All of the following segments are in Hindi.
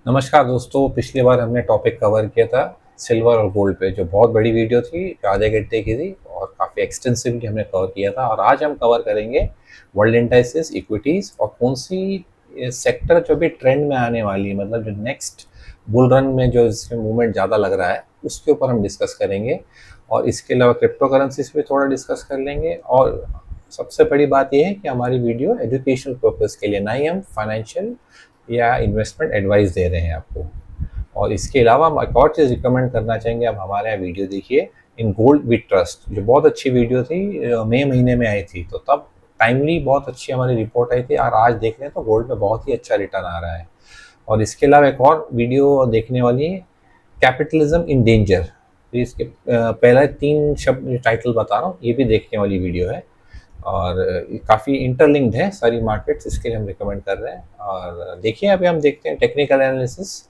नमस्कार दोस्तों, पिछली बार हमने टॉपिक कवर किया था सिल्वर और गोल्ड पे, जो बहुत बड़ी वीडियो थी, जो आधे घंटे की थी और काफ़ी एक्सटेंसिवली हमने कवर किया था। और आज हम कवर करेंगे वर्ल्ड इंडाइसेस, इक्विटीज़ और कौन सी सेक्टर जो भी ट्रेंड में आने वाली है, मतलब जो नेक्स्ट बुल रन में जो इसमें मूवमेंट ज़्यादा लग रहा है, उसके ऊपर हम डिस्कस करेंगे। और इसके अलावा क्रिप्टो करेंसीज पे थोड़ा डिस्कस कर लेंगे। और सबसे बड़ी बात यह है कि हमारी वीडियो एजुकेशनल पर्पज़ के लिए, ना ही हम फाइनेंशियल या इन्वेस्टमेंट एडवाइस दे रहे हैं आपको। और इसके अलावा हम एक और चीज़ रिकमेंड करना चाहेंगे, आप हमारे यहाँ वीडियो देखिए इन गोल्ड विद ट्रस्ट, जो बहुत अच्छी वीडियो थी, मई महीने में आई थी, तो तब टाइमली बहुत अच्छी हमारी रिपोर्ट आई थी। और आज देख रहे हैं तो गोल्ड में बहुत ही अच्छा रिटर्न आ रहा है। और इसके अलावा एक और वीडियो देखने वाली है, कैपिटलिज्म इन डेंजर। तो इसके पहले 3 शब्द टाइटल बता रहा हूँ, ये भी देखने वाली वीडियो है। और काफ़ी इंटरलिंक्ड है सारी मार्केट्स, इसके लिए हम रिकमेंड कर रहे हैं। और देखिए, अभी हम देखते हैं टेक्निकल एनालिसिस।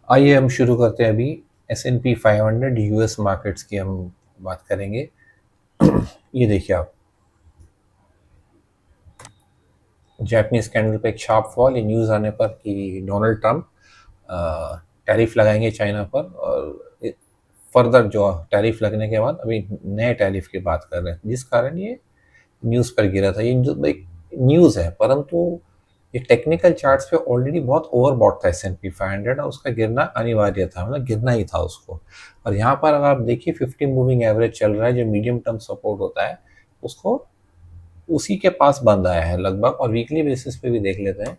आइए हम शुरू करते हैं अभी। S&P 500 यूएस मार्केट्स की हम बात करेंगे। ये देखिए आप, जापानीज कैंडल पे एक शार्प फॉल, ये न्यूज़ आने पर कि डोनाल्ड ट्रंप टैरिफ लगाएंगे चाइना पर। और फर्दर जो टैरिफ लगने के बाद अभी नए टैरिफ की बात कर रहे हैं, जिस कारण ये न्यूज़ पर गिरा था। ये जो एक न्यूज़ है, परंतु ये टेक्निकल चार्ट्स पे ऑलरेडी बहुत ओवरबॉट था S&P 500, और उसका गिरना अनिवार्य था, मतलब गिरना ही था उसको। और यहाँ पर अगर आप देखिए 50 मूविंग एवरेज चल रहा है, जो मीडियम टर्म सपोर्ट होता है, उसको उसी के पास बंद आया है लगभग। और वीकली बेसिस पे भी देख लेते हैं,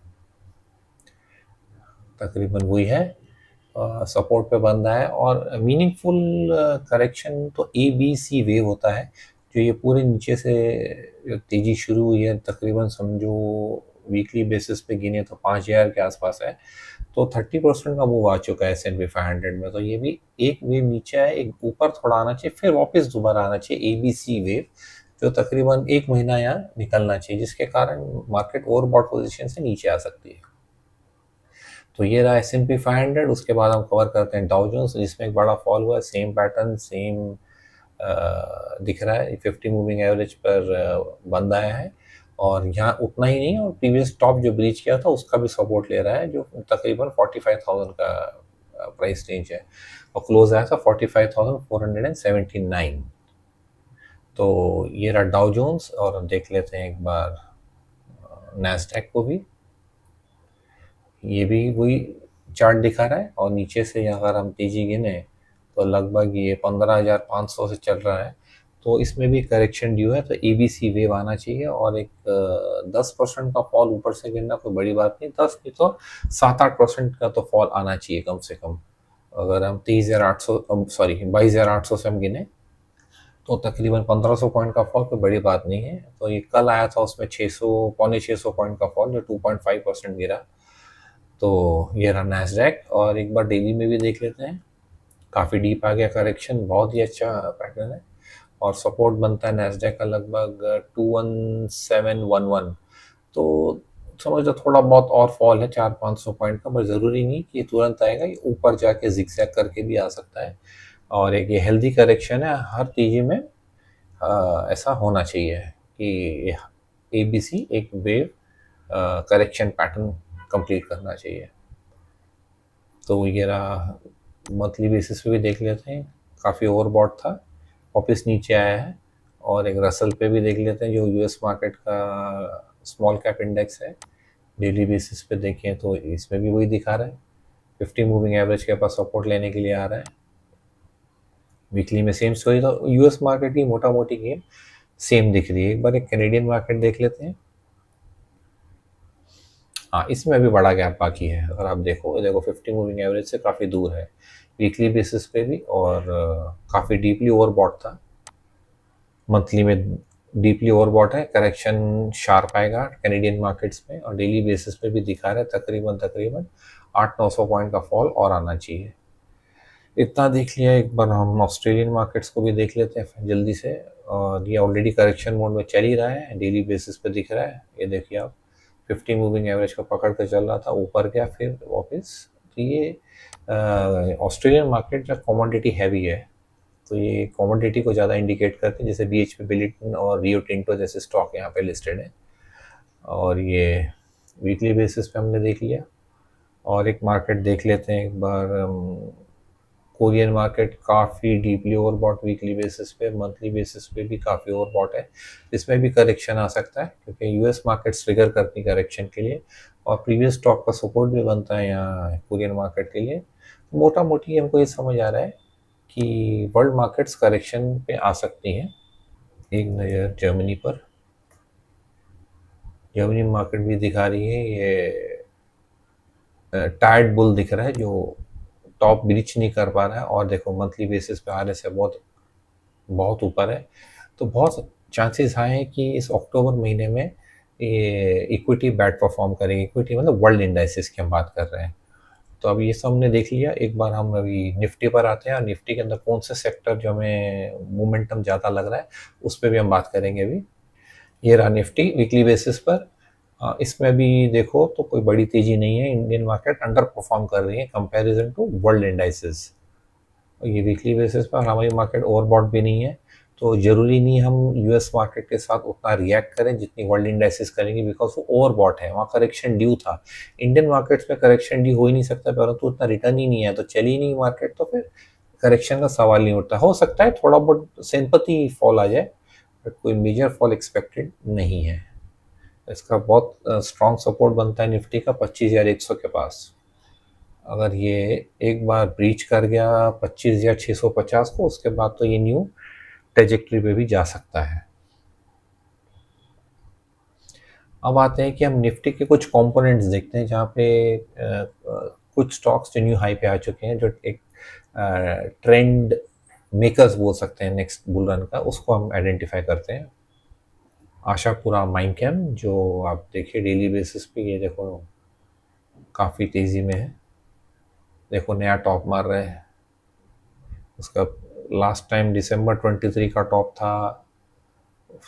तकरीबन वही है, सपोर्ट पे बंद आया है। और मीनिंगफुल करेक्शन तो ABC वेव होता है, जो ये पूरे नीचे से तेज़ी शुरू हुई है, तकरीबन समझो वीकली बेसिस पे गिने तो 5,000 के आसपास है। तो 30% का मूव आ चुका है S&P 500 में। तो ये भी एक वेव नीचे है, एक ऊपर थोड़ा आना चाहिए, फिर वापस दोबारा आना चाहिए ABC वेव, जो तकरीबन 1 महीना यहाँ निकलना चाहिए, जिसके कारण मार्केट ओवरबॉट पोजीशन से नीचे आ सकती है। तो ये रहा S&P 500। उसके बाद हम कवर करते हैं डाउ जोन्स, जिसमें एक बड़ा फॉल हुआ है। सेम पैटर्न, सेम दिख रहा है, 50 मूविंग एवरेज पर बंद आया है। और यहाँ उतना ही नहीं, और प्रीवियस टॉप जो ब्रीच किया था उसका भी सपोर्ट ले रहा है, जो तकरीबन 45,000 का प्राइस रेंज है। और क्लोज आया था 45,479। तो ये रहा डाउ जोन्स। और देख लेते हैं एक बार नैस्डैक को भी। ये भी वही चार्ट दिखा रहा है, और नीचे से अगर हम तेजी गिने तो लगभग ये 15,500 से चल रहा है। तो इसमें भी करेक्शन ड्यू है, तो ABC वेव आना चाहिए। और एक 10% का फॉल ऊपर से गिरना कोई बड़ी बात नहीं, 10 नहीं तो 7-8% का तो फॉल आना चाहिए कम से कम। अगर हम 23,800, सॉरी 22,800 से हम गिने, तो तकरीबन 1,500 पॉइंट का फॉल कोई बड़ी बात नहीं है। तो ये कल आया था, उसमें 600, पौने 600 पॉइंट का फॉल, जो 2.5% गिरा। तो ये रहा नैस्डैक। और एक बार डेली में भी देख लेते हैं, काफ़ी डीप आ गया करेक्शन, बहुत ही अच्छा पैटर्न है। और सपोर्ट बनता है नैस्डैक का लगभग 21711। तो समझ लो थोड़ा बहुत और फॉल है 400-500 पॉइंट का, पर ज़रूरी नहीं कि ये तुरंत आएगा, ये ऊपर जाके जिगजैग करके भी आ सकता है। और एक ये हेल्दी करेक्शन है, हर तेजी में ऐसा होना चाहिए कि ABC एक वेव करेक्शन पैटर्न कंप्लीट करना चाहिए। तो ये रहा, मंथली बेसिस पे भी देख लेते हैं, काफ़ी ओवरबॉट था, वापस नीचे आया है। और एक रसल पे भी देख लेते हैं, जो US मार्केट का स्मॉल कैप इंडेक्स है। डेली बेसिस पे देखें तो इसमें भी वही दिखा रहा है, 50 मूविंग एवरेज के पास सपोर्ट लेने के लिए आ रहा है। वीकली में सेम स्टोरी। तो US मार्केट की मोटा मोटी गेम सेम दिख रही है। एक बार एक कैनेडियन मार्केट देख लेते हैं। हाँ, इसमें अभी बड़ा गैप बाकी है। अगर आप देखो देखो 50 मूविंग एवरेज से काफ़ी दूर है वीकली बेसिस पे भी। और काफ़ी डीपली ओवरबॉट था, मंथली में डीपली ओवरबॉट है। करेक्शन शार्प आएगा कैनेडियन मार्केट्स में, और डेली बेसिस पे भी दिखा रहा है तकरीबन तकरीबन 800-900 पॉइंट का फॉल और आना चाहिए। इतना देख लिया, एक बार हम ऑस्ट्रेलियन मार्केट्स को भी देख लेते हैं जल्दी से। और ये ऑलरेडी करेक्शन मोड में चल ही रहा है, डेली बेसिस पे दिख रहा है। ये देखिए आप, 50 मूविंग एवरेज को पकड़ के चल रहा था, ऊपर गया फिर वापस। तो ये ऑस्ट्रेलियन मार्केट जो कमोडिटी हैवी है, तो ये कमोडिटी को ज़्यादा इंडिकेट करते हैं, जैसे BHP बिलिटन और रियो टिंटो जैसे स्टॉक यहाँ पे लिस्टेड है। और ये वीकली बेसिस पे हमने देख लिया। और एक मार्केट देख लेते हैं एक बार, कोरियन मार्केट काफ़ी डीपली ओवरबॉट वीकली बेसिस पे, मंथली बेसिस पे भी काफ़ी ओवरबॉट है। इसमें भी करेक्शन आ सकता है क्योंकि यूएस मार्केट ट्रिगर करती है करेक्शन के लिए, और प्रीवियस स्टॉक का सपोर्ट भी बनता है यहाँ कोरियन मार्केट के लिए। तो मोटा मोटी हमको ये समझ आ रहा है कि वर्ल्ड मार्केट्स करेक्शन पे आ सकती हैं। एक नज़र जर्मनी पर, जर्मनी मार्केट भी दिखा रही है ये टायर्ड बुल दिख रहा है जो टॉप ब्रीच नहीं कर पा रहा है, और देखो मंथली बेसिस पे आने से बहुत बहुत ऊपर है। तो बहुत चांसेस आए हैं कि इस अक्टूबर महीने में ये इक्विटी बैड परफॉर्म करेगी। इक्विटी मतलब वर्ल्ड इंडाइसिस की हम बात कर रहे हैं। तो अब ये सब हमने देख लिया। एक बार हम अभी निफ्टी पर आते हैं, और निफ्टी के अंदर कौन से सेक्टर जो हमें मोमेंटम ज़्यादा लग रहा है उस पर भी हम बात करेंगे अभी। ये रहा निफ्टी वीकली बेसिस पर। इसमें भी देखो तो कोई बड़ी तेज़ी नहीं है, इंडियन मार्केट अंडर परफॉर्म कर रही है कंपैरिजन टू वर्ल्ड इंडाइसिस। ये वीकली बेसिस पर हमारी मार्केट ओवरबॉट भी नहीं है, तो ज़रूरी नहीं हम यूएस मार्केट के साथ उतना रिएक्ट करें जितनी वर्ल्ड इंडाइसिस करेंगे, बिकॉज वो ओवरबॉट है, वहाँ करेक्शन ड्यू था। इंडियन मार्केट्स में करेक्शन ड्यू हो ही नहीं सकता, परंतु उतना रिटर्न ही नहीं है तो चली नहीं मार्केट, तो फिर करेक्शन का सवाल नहीं उठता। हो सकता है थोड़ा बहुत सिंपैथी फॉल आ जाए, बट कोई मेजर फॉल एक्सपेक्टेड नहीं है। इसका बहुत स्ट्रॉन्ग सपोर्ट बनता है निफ्टी का 25,100 के पास। अगर ये एक बार ब्रीच कर गया 25,650 को, उसके बाद तो ये न्यू ट्रेजेक्टरी पे भी जा सकता है। अब आते हैं कि हम निफ्टी के कुछ कंपोनेंट्स देखते हैं, जहाँ पे कुछ स्टॉक्स जो न्यू हाई पे आ चुके हैं, जो एक ट्रेंड मेकर्स बोल सकते हैं नेक्स्ट बुल रन का, उसको हम आइडेंटिफाई करते हैं। आशापुरा माइनकैम, जो आप देखिए डेली बेसिस पे, ये देखो काफ़ी तेज़ी में है। देखो नया टॉप मार रहे हैं। उसका लास्ट टाइम दिसंबर 23 का टॉप था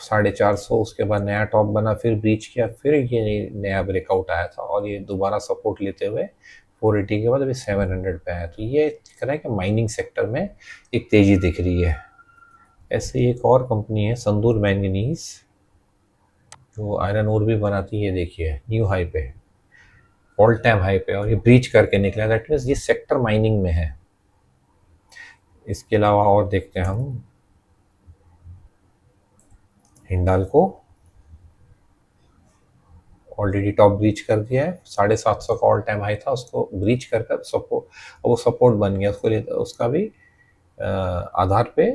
450, उसके बाद नया टॉप बना, फिर ब्रीच किया, फिर ये नया ब्रेकआउट आया था, और ये दोबारा सपोर्ट लेते हुए 480 के बाद अभी 700 पे आया। तो ये दिख रहा है कि माइनिंग सेक्टर में एक तेज़ी दिख रही है। ऐसे एक और कंपनी है संदूर मैंगनीज, जो आयरन ओर भी बनाती है। देखिए न्यू हाई पे, ऑल टाइम हाई पे, और ये ब्रीच करके निकला। दैट मीन्स ये सेक्टर माइनिंग में है। इसके अलावा और देखते हैं हम हिंडाल्को, ऑलरेडी टॉप ब्रीच कर दिया है। 750 का ऑल टाइम हाई था, उसको ब्रीच कर कर सपोर्ट, वो सपोर्ट बन गया उसको लिए, उसका भी आधार पे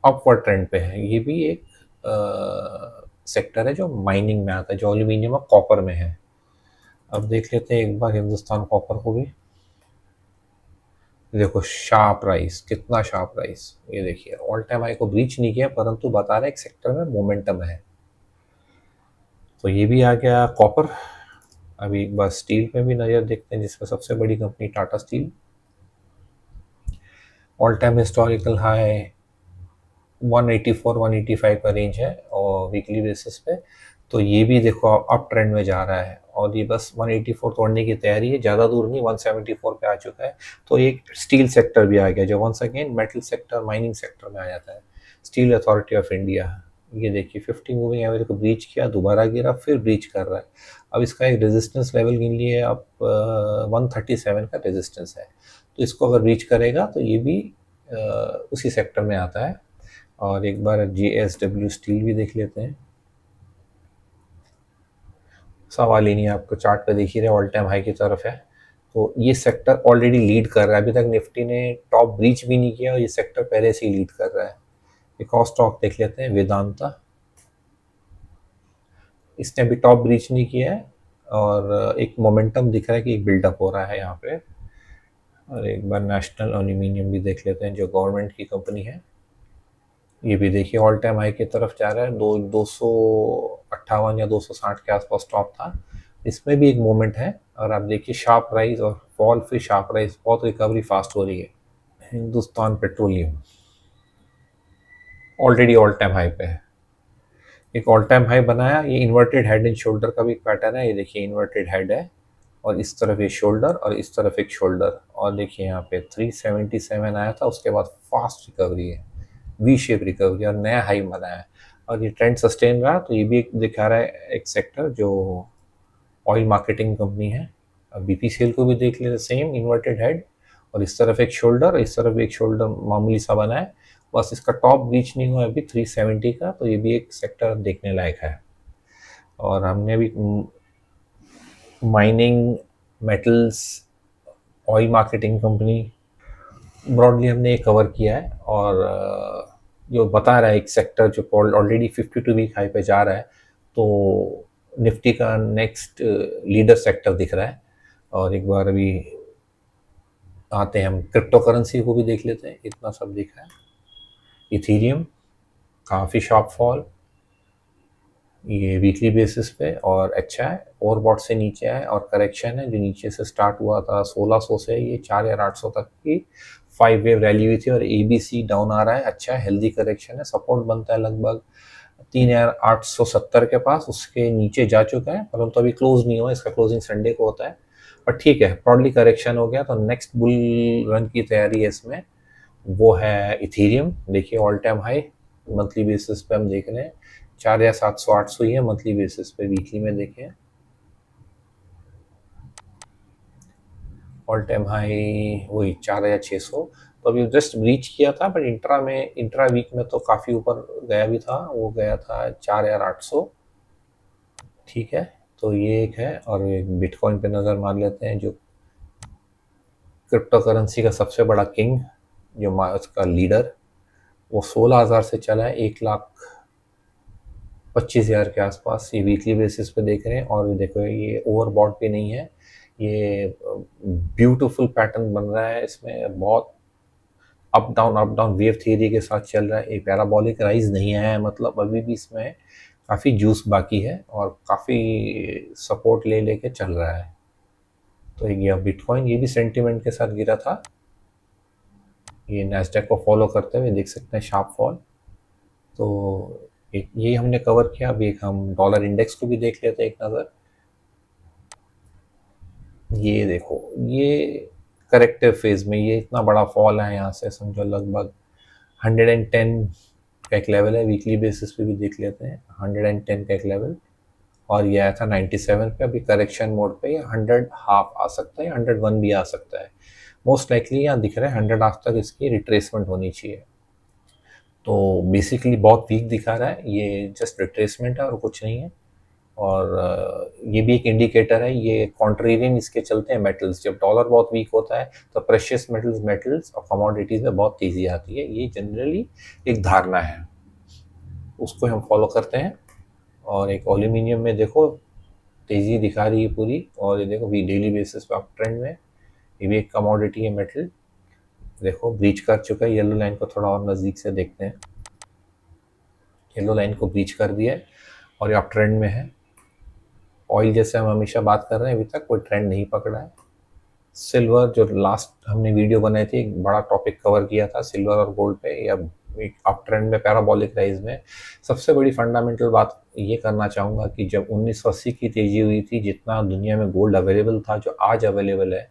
अपवर्ड ट्रेंड पे है। ये भी एक सेक्टर है जो माइनिंग में आता है, जो एल्यूमिनियम और कॉपर में है। अब देख लेते हैं एक बार हिंदुस्तान कॉपर को भी। देखो शार्प राइज, कितना शार्प राइज। ये देखिए ऑल टाइम हाई को ब्रीच नहीं किया, परंतु बता रहा है एक सेक्टर में मोमेंटम है। तो ये भी आ गया कॉपर। अभी एक बार स्टील पे भी नज़र देखते हैं, जिसमें सबसे बड़ी company Tata steel, all time historical high 184 185 का रेंज है और वीकली बेसिस पे। तो ये भी देखो अप ट्रेंड में जा रहा है, और ये बस 184 तोड़ने की तैयारी है, ज़्यादा दूर नहीं, 174 पे आ चुका है। तो एक स्टील सेक्टर भी आ गया, जो once again metal sector, mining sector में आ जाता है। स्टील अथॉरिटी ऑफ इंडिया, ये देखिए 50 मूविंग एवरेज को ब्रीच किया, दोबारा गिरा, फिर ब्रीच कर रहा है। अब इसका एक रेजिस्टेंस लेवल गिन लिए अब 137 का रेजिस्टेंस है। तो इसको अगर ब्रीच करेगा तो ये भी उसी सेक्टर में आता है। और एक बार JSW स्टील भी देख लेते हैं। सवाल ही नहीं, आपको चार्ट पे देख ही रहे, ऑल टाइम हाई की तरफ है। तो ये सेक्टर ऑलरेडी लीड कर रहा है। अभी तक निफ्टी ने टॉप ब्रीच भी नहीं किया, और ये सेक्टर पहले से ही लीड कर रहा है। एक और स्टॉक देख लेते हैं वेदांता। इसने अभी टॉप ब्रीच नहीं किया है, और एक मोमेंटम दिख रहा है कि एक बिल्डअप हो रहा है यहाँ पे। और एक बार नेशनल एल्यूमिनियम भी देख लेते हैं, जो गवर्नमेंट की कंपनी है। ये भी देखिए ऑल टाइम हाई की तरफ जा रहा है। 258 या 260 के आसपास टॉप था। इसमें भी एक मोमेंट है, और आप देखिए शार्प राइज और फॉल, फिर शार्प राइज, बहुत रिकवरी फास्ट हो रही है। Hindustan petroleum already all time high पे है, एक ऑल टाइम हाई बनाया। ये इन्वर्टेड हेड एंड शोल्डर का भी पैटर्न है। ये देखिए इन्वर्टेड हेड है, और इस तरफ एक शोल्डर और इस तरफ एक शोल्डर, और देखिए यहाँ पे 377 आया था, उसके बाद फास्ट रिकवरी है, वी शेप रिकवरी और नया हाई बनाया है, और ये ट्रेंड सस्टेन रहा। तो ये भी एक दिखा रहा है एक सेक्टर जो ऑयल मार्केटिंग कंपनी है। अब बीपीसीएल को भी देख लेते, सेम इन्वर्टेड हेड और इस तरफ एक शोल्डर, इस तरफ एक शोल्डर मामूली सा बना है, बस इसका टॉप रीच नहीं हुआ अभी 370 का। तो ये भी एक सेक्टर देखने लायक है। और हमने भी mining, metals, oil marketing company broadly हमने ये कवर किया है। और जो बता रहा है एक सेक्टर जो ऑलरेडी 52 वीक हाई पे जा रहा है, तो निफ्टी का नेक्स्ट लीडर सेक्टर दिख रहा है। और एक बार अभी आते हैं हम क्रिप्टो करेंसी को भी देख लेते हैं, इतना सब दिखा है। इथीरियम काफ़ी शार्प फॉल, ये वीकली बेसिस पे और अच्छा है, ओवरबॉट से नीचे है और करेक्शन है जो नीचे से स्टार्ट हुआ था 1600 से, ये 4800 तक की 5 वेव रैली हुई थी और एबीसी डाउन आ रहा है। अच्छा हेल्दी करेक्शन है, सपोर्ट बनता है लगभग 3870 के पास, उसके नीचे जा चुका है परंतु अभी क्लोज नहीं हुआ, इसका क्लोजिंग संडे को होता है। पर ठीक है, ब्रॉडली करेक्शन हो गया, तो नेक्स्ट बुल रन की तैयारी है इसमें, वो है इथीरियम। देखिए all time high monthly basis पे हम देख रहे हैं 4700-800 ही है मंथली बेसिस पे, वीकली में देखें ऑल टाइम हाई वही 4600। तो अभी जस्ट ब्रीच किया था, पर इंट्रा वीक में तो काफ़ी ऊपर गया भी था, वो गया था 4800। ठीक है, तो ये एक है। और बिटकॉइन पे नज़र मार लेते हैं, जो क्रिप्टो करेंसी का सबसे बड़ा किंग, जो उसका लीडर, वो 16,000 से चला है 1,25,000 के आसपास, ये वीकली बेसिस पे देख रहे हैं। और देखो ये ओवरबॉट भी नहीं है, ये ब्यूटीफुल पैटर्न बन रहा है, इसमें बहुत अप डाउन वेव थियरी के साथ चल रहा है। एक पैराबोलिक राइज नहीं आया है, मतलब अभी भी इसमें काफ़ी जूस बाकी है और काफ़ी सपोर्ट ले लेके चल रहा है। तो ये बिटकॉइन, ये भी सेंटिमेंट के साथ गिरा था, ये नैस्डैक को फॉलो करते हुए देख सकते हैं शार्प फॉल। तो एक ये हमने कवर किया। अभी एक हम डॉलर इंडेक्स को भी देख लेते हैं एक नज़र। ये देखो, ये करेक्टिव फेज में ये इतना बड़ा फॉल है, यहाँ से समझो लगभग 110 का एक लेवल है, वीकली बेसिस पे भी देख लेते हैं 110 का एक लेवल, और ये आया था 97 पे। अभी करेक्शन मोड पे ये 100 हाफ आ सकता है, 101 भी आ सकता है, मोस्ट लाइकली यहाँ दिख रहा है 100 हाफ तक इसकी रिट्रेसमेंट होनी चाहिए। तो बेसिकली बहुत वीक दिखा रहा है, ये जस्ट रिट्रेसमेंट है और कुछ नहीं है। और ये भी एक इंडिकेटर है, ये कॉन्ट्रेरियन इसके चलते हैं मेटल्स, जब डॉलर बहुत वीक होता है तो प्रेशियस मेटल्स और कमोडिटीज़ में बहुत तेज़ी आती है, ये जनरली एक धारणा है, उसको हम फॉलो करते हैं। और एक एल्यूमिनियम में देखो तेज़ी दिखा रही है पूरी, और ये देखो भी डेली बेसिस पे अप ट्रेंड में, ये भी एक कमोडिटी है मेटल, देखो ब्रीच कर चुका है। येलो लाइन को थोड़ा और नज़दीक से देखते हैं, येलो लाइन को ब्रीच कर दिया है और ये अप ट्रेंड में है। ऑयल जैसे हम हमेशा बात कर रहे हैं, अभी तक कोई ट्रेंड नहीं पकड़ा है। सिल्वर, जो लास्ट हमने वीडियो बनाई थी, एक बड़ा टॉपिक कवर किया था सिल्वर और गोल्ड पे, या एक अप ट्रेंड में पैराबोलिक राइज में। सबसे बड़ी फंडामेंटल बात ये करना चाहूँगा कि जब 1980 की तेज़ी हुई थी, जितना दुनिया में गोल्ड अवेलेबल था जो आज अवेलेबल है,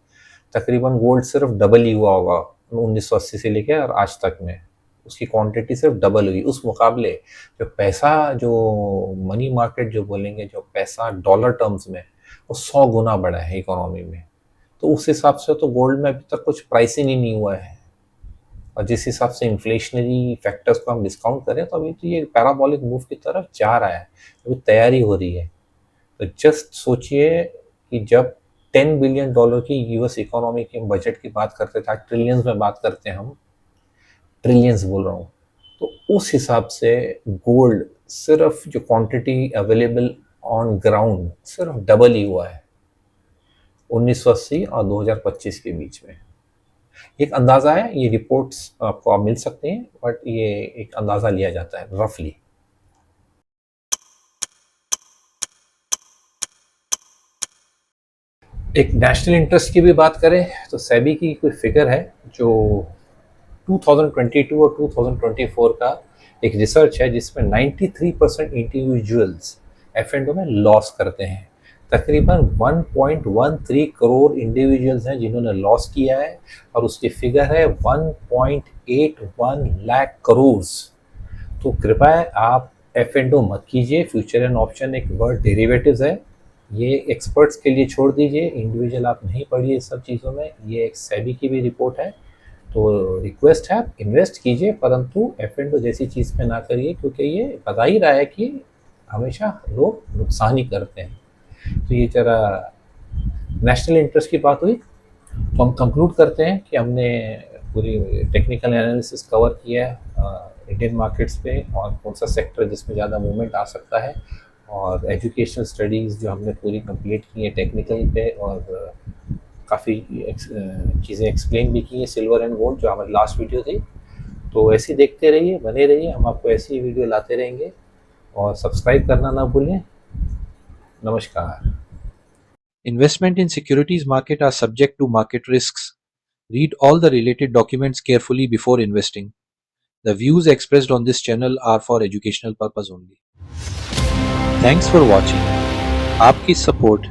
तकरीबन गोल्ड सिर्फ डबल ही हुआ होगा 1980 से लेकर और आज तक में, उसकी क्वांटिटी सिर्फ डबल हुई। उस मुकाबले जो पैसा, जो मनी मार्केट जो बोलेंगे, जो पैसा डॉलर टर्म्स में, वो 100 गुना बढ़ा है इकोनॉमी में। तो उस हिसाब से तो गोल्ड में अभी तक कुछ प्राइसिंग ही नहीं हुआ है, और जिस हिसाब से इन्फ्लेशनरी फैक्टर्स को हम डिस्काउंट करें, तो अभी तो ये पैराबोलिक मूव की तरफ जा रहा है, अभी तैयारी हो रही है। तो जस्ट सोचिए कि जब $10 बिलियन की यूएस इकोनॉमी के बजट की बात करते थे, ट्रिलियंस में बात करते हैं हम, ट्रिलियंस बोल रहा हूँ, तो उस हिसाब से गोल्ड सिर्फ जो क्वांटिटी अवेलेबल ऑन ग्राउंड सिर्फ डबल ही हुआ है 1980 और 2025 के बीच में। एक अंदाज़ा है, ये रिपोर्ट्स आपको आप मिल सकते हैं, बट ये एक अंदाज़ा लिया जाता है रफली। एक नेशनल इंटरेस्ट की भी बात करें तो सेबी की कोई फिगर है जो 2022 और 2024 का एक रिसर्च है, जिसमें 93% इंडिविजुअल्स एफ एंड ओ में लॉस करते हैं, तकरीबन 1.13 करोड़ इंडिविजुअल्स हैं जिन्होंने लॉस किया है और उसकी फिगर है 1.81 लाख करोड़। तो कृपया आप एफ एंड ओ मत कीजिए। फ्यूचर एंड ऑप्शन एक वर्ड डेरिवेटिव्स है, ये एक्सपर्ट्स के लिए छोड़ दीजिए, इंडिविजुअल आप नहीं पढ़िए इस सब चीज़ों में। ये एक सेबी की भी रिपोर्ट है, तो रिक्वेस्ट है आप इन्वेस्ट कीजिए, परंतु एफ एंड ओ जैसी चीज़ में ना करिए, क्योंकि ये बता ही रहा है कि हमेशा लोग नुकसान ही करते हैं। तो ये जरा नेशनल इंटरेस्ट की बात हुई, तो हम कंक्लूड करते हैं कि हमने पूरी टेक्निकल एनालिसिस कवर किया है इंडियन मार्केट्स पे और कौन सा सेक्टर जिसमें ज़्यादा मूवमेंट आ सकता है, और एजुकेशनल स्टडीज़ जो हमने पूरी कंप्लीट की है टेक्निकल पे, और काफ़ी चीज़ें एक्सप्लेन भी की हैं सिल्वर एंड गोल्ड जो हमारी लास्ट वीडियो थी। तो ऐसे ही देखते रहिए, बने रहिए, हम आपको ऐसी वीडियो लाते रहेंगे, और सब्सक्राइब करना ना भूलें। नमस्कार। Investment in securities market are subject to market risks. Read all the related documents carefully before investing. The views expressed on this channel are for educational purpose only. Thanks for watching. आपकी सपोर्ट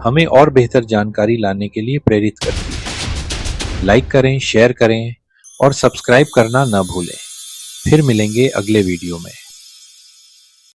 हमें और बेहतर जानकारी लाने के लिए प्रेरित करती है। लाइक करें, शेयर करें और सब्सक्राइब करना न भूलें। फिर मिलेंगे अगले वीडियो में।